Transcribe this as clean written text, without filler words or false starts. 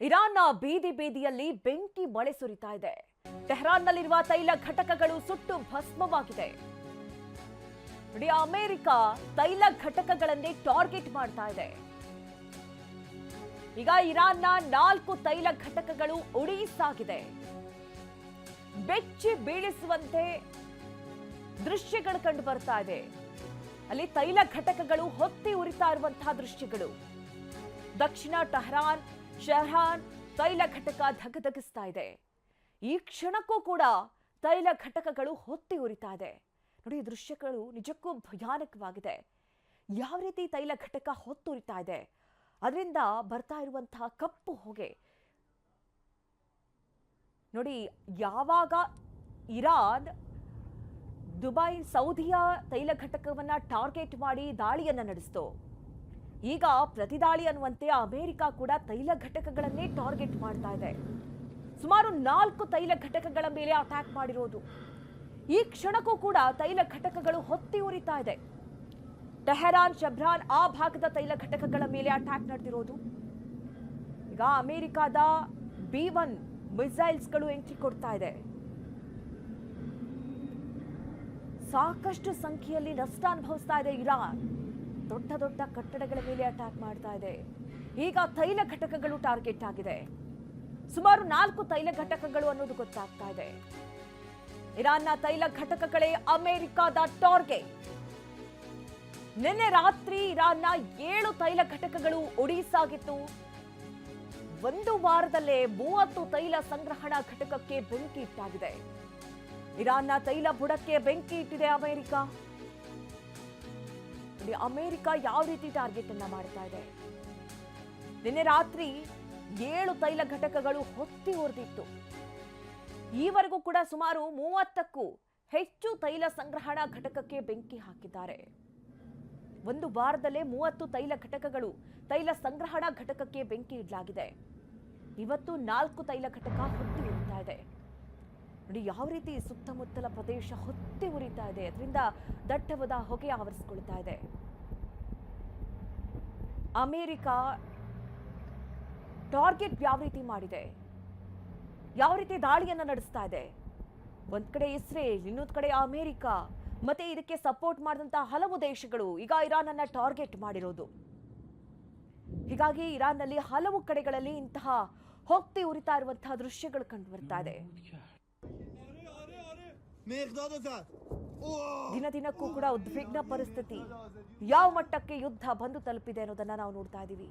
ಇರಾನ್ನ ಬೀದಿ ಬೀದಿಯಲ್ಲಿ ಬೆಂಕಿ ಮಳೆ ಸುರಿತಾ ಇದೆ. ಟೆಹರಾನ್ನಲ್ಲಿರುವ ತೈಲ ಘಟಕಗಳು ಸುಟ್ಟು ಭಸ್ಮವಾಗಿದೆ. ಇಡೀ ಅಮೆರಿಕ ತೈಲ ಘಟಕಗಳನ್ನೇ ಟಾರ್ಗೆಟ್ ಮಾಡ್ತಾ ಇದೆ. ಈಗ ಇರಾನ್ನ 4 ತೈಲ ಘಟಕಗಳು ಉಡಿಸಾಗಿದೆ. ಬೆಚ್ಚಿ ಬೀಳಿಸುವಂತೆ ದೃಶ್ಯಗಳು ಕಂಡು ಬರ್ತಾ ಇದೆ. ಅಲ್ಲಿ ತೈಲ ಘಟಕಗಳು ಹೊತ್ತಿ ಉರಿತಾ ಇರುವಂತಹ ದೃಶ್ಯಗಳು. ದಕ್ಷಿಣ ಟೆಹರಾನ್ ಶಹರಾನ್ ತೈಲ ಘಟಕ ಧಗಧಗಿಸ್ತಾ ಇದೆ. ಈ ಕ್ಷಣಕ್ಕೂ ಕೂಡ ತೈಲ ಘಟಕಗಳು ಹೊತ್ತಿ ಉರಿತಾ ಇದೆ. ನೋಡಿ, ಈ ದೃಶ್ಯಗಳು ನಿಜಕ್ಕೂ ಭಯಾನಕವಾಗಿದೆ. ಯಾವ ರೀತಿ ತೈಲ ಘಟಕ ಹೊತ್ತು ಉರಿತಾ ಇದೆ, ಅದರಿಂದ ಬರ್ತಾ ಇರುವಂತಹ ಕಪ್ಪು ಹೊಗೆ ನೋಡಿ. ಯಾವಾಗ ಇರಾನ್ ದುಬೈ ಸೌದಿಯ ತೈಲ ಘಟಕವನ್ನ ಟಾರ್ಗೆಟ್ ಮಾಡಿ ದಾಳಿಯನ್ನ ನಡೆಸಿತು, ಈಗ ಪ್ರತಿದಾಳಿ ಅನ್ನುವಂತೆ ಅಮೆರಿಕ ಕೂಡ ತೈಲ ಘಟಕಗಳನ್ನೇ ಟಾರ್ಗೆಟ್ ಮಾಡ್ತಾ ಇದೆ. ಸುಮಾರು 4 ತೈಲ ಘಟಕಗಳ ಮೇಲೆ ಅಟ್ಯಾಕ್ ಮಾಡಿರೋದು. ಈ ಕ್ಷಣಕ್ಕೂ ಕೂಡ ತೈಲ ಘಟಕಗಳು ಹೊತ್ತಿ ಉರಿತಾ ಇದೆ. ಟೆಹರಾನ್ ಶಬ್ರಾನ್ ಆ ಭಾಗದ ತೈಲ ಘಟಕಗಳ ಮೇಲೆ ಅಟ್ಯಾಕ್ ನಡೆದಿರೋದು. ಈಗ ಅಮೆರಿಕದ B1 ಮಿಸೈಲ್ಸ್ಗಳು ಎಂಟ್ರಿ ಕೊಡ್ತಾ ಇದೆ. ಸಾಕಷ್ಟು ಸಂಖ್ಯೆಯಲ್ಲಿ ನಷ್ಟ ಅನುಭವಿಸ್ತಾ ಇದೆ ಇರಾನ್. ದೊಡ್ಡ ದೊಡ್ಡ ಕಟ್ಟಡಗಳ ಮೇಲೆ ಅಟ್ಯಾಕ್ ಮಾಡ್ತಾ ಇದೆ. ಈಗ ತೈಲ ಘಟಕಗಳು ಟಾರ್ಗೆಟ್ ಆಗಿದೆ. ಸುಮಾರು 4 ತೈಲ ಘಟಕಗಳು ಅನ್ನೋದು ಗೊತ್ತಾಗ್ತಾ ಇದೆ. ಇರಾನ್ನ ತೈಲ ಘಟಕಗಳೇ ಅಮೆರಿಕದ ಟಾರ್ಗೆಟ್. ನಿನ್ನೆ ರಾತ್ರಿ ಇರಾನ್ನ 7 ತೈಲ ಘಟಕಗಳು ಒಡಿಸಾಗಿತ್ತು. ಒಂದು ವಾರದಲ್ಲೇ 30 ತೈಲ ಸಂಗ್ರಹಣಾ ಘಟಕಕ್ಕೆ ಬೆಂಕಿ ಇಟ್ಟಾಗಿದೆ. ಇರಾನ್ನ ತೈಲ ಬುಡಕ್ಕೆ ಬೆಂಕಿ ಇಟ್ಟಿದೆ ಅಮೆರಿಕ. ಅಮೆರಿಕ ಯಾವ ರೀತಿ ಟಾರ್ಗೆಟ್ ಅನ್ನ ಮಾಡ್ತಾ ಇದೆ. ನಿನ್ನೆ ರಾತ್ರಿ 7 ತೈಲ ಘಟಕಗಳು ಹೊತ್ತಿ ಉರಿದಿತ್ತು. ಈವರೆಗೂ ಕೂಡ ಸುಮಾರು 30ಕ್ಕೂ ಹೆಚ್ಚು ತೈಲ ಸಂಗ್ರಹಣಾ ಘಟಕಕ್ಕೆ ಬೆಂಕಿ ಹಾಕಿದ್ದಾರೆ. ಒಂದು ವಾರದಲ್ಲೇ 30 ತೈಲ ಘಟಕಗಳು ತೈಲ ಸಂಗ್ರಹಣಾ ಘಟಕಕ್ಕೆ ಬೆಂಕಿ ಇಡಲಾಗಿದೆ. ಇವತ್ತು 4 ತೈಲ ಘಟಕ ಹೊತ್ತಿ ಉರಿತಾ ಇದೆ. ನೋಡಿ, ಯಾವ ರೀತಿ ಸುತ್ತಮುತ್ತಲ ಪ್ರದೇಶ ಹೊತ್ತಿ ಉರಿತಾ ಇದೆ. ಅದರಿಂದ ದಟ್ಟವಾದ ಹೊಗೆ ಆವರಿಸಿಕೊಳ್ತಾ ಇದೆ. ಅಮೆರಿಕ ಟಾರ್ಗೆಟ್ ಯಾವ ರೀತಿ ಮಾಡಿದೆ, ಯಾವ ರೀತಿ ದಾಳಿಯನ್ನ ನಡೆಸ್ತಾ ಇದೆ. ಒಂದ್ ಕಡೆ ಇಸ್ರೇಲ್, ಇನ್ನೊಂದು ಕಡೆ ಅಮೆರಿಕ, ಮತ್ತೆ ಇದಕ್ಕೆ ಸಪೋರ್ಟ್ ಮಾಡಿದಂತಹ ಹಲವು ದೇಶಗಳು ಈಗ ಇರಾನ್ ಅನ್ನ ಟಾರ್ಗೆಟ್ ಮಾಡಿರೋದು. ಹೀಗಾಗಿ ಇರಾನ್ನಲ್ಲಿ ಹಲವು ಕಡೆಗಳಲ್ಲಿ ಇಂತಹ ಹೊತ್ತಿ ಉರಿತಾ ಇರುವಂತಹ ದೃಶ್ಯಗಳು ಕಂಡು ಬರ್ತಾ ಇದೆ. ದಿನ ದಿನಕ್ಕೂ ಕೂಡ ಉದ್ವಿಗ್ನ ಪರಿಸ್ಥಿತಿ. ಯಾವ ಮಟ್ಟಕ್ಕೆ ಯುದ್ಧ ಬಂದು ತಲುಪಿದೆ ಅನ್ನೋದನ್ನ ನಾವು ನೋಡ್ತಾ ಇದ್ದೀವಿ.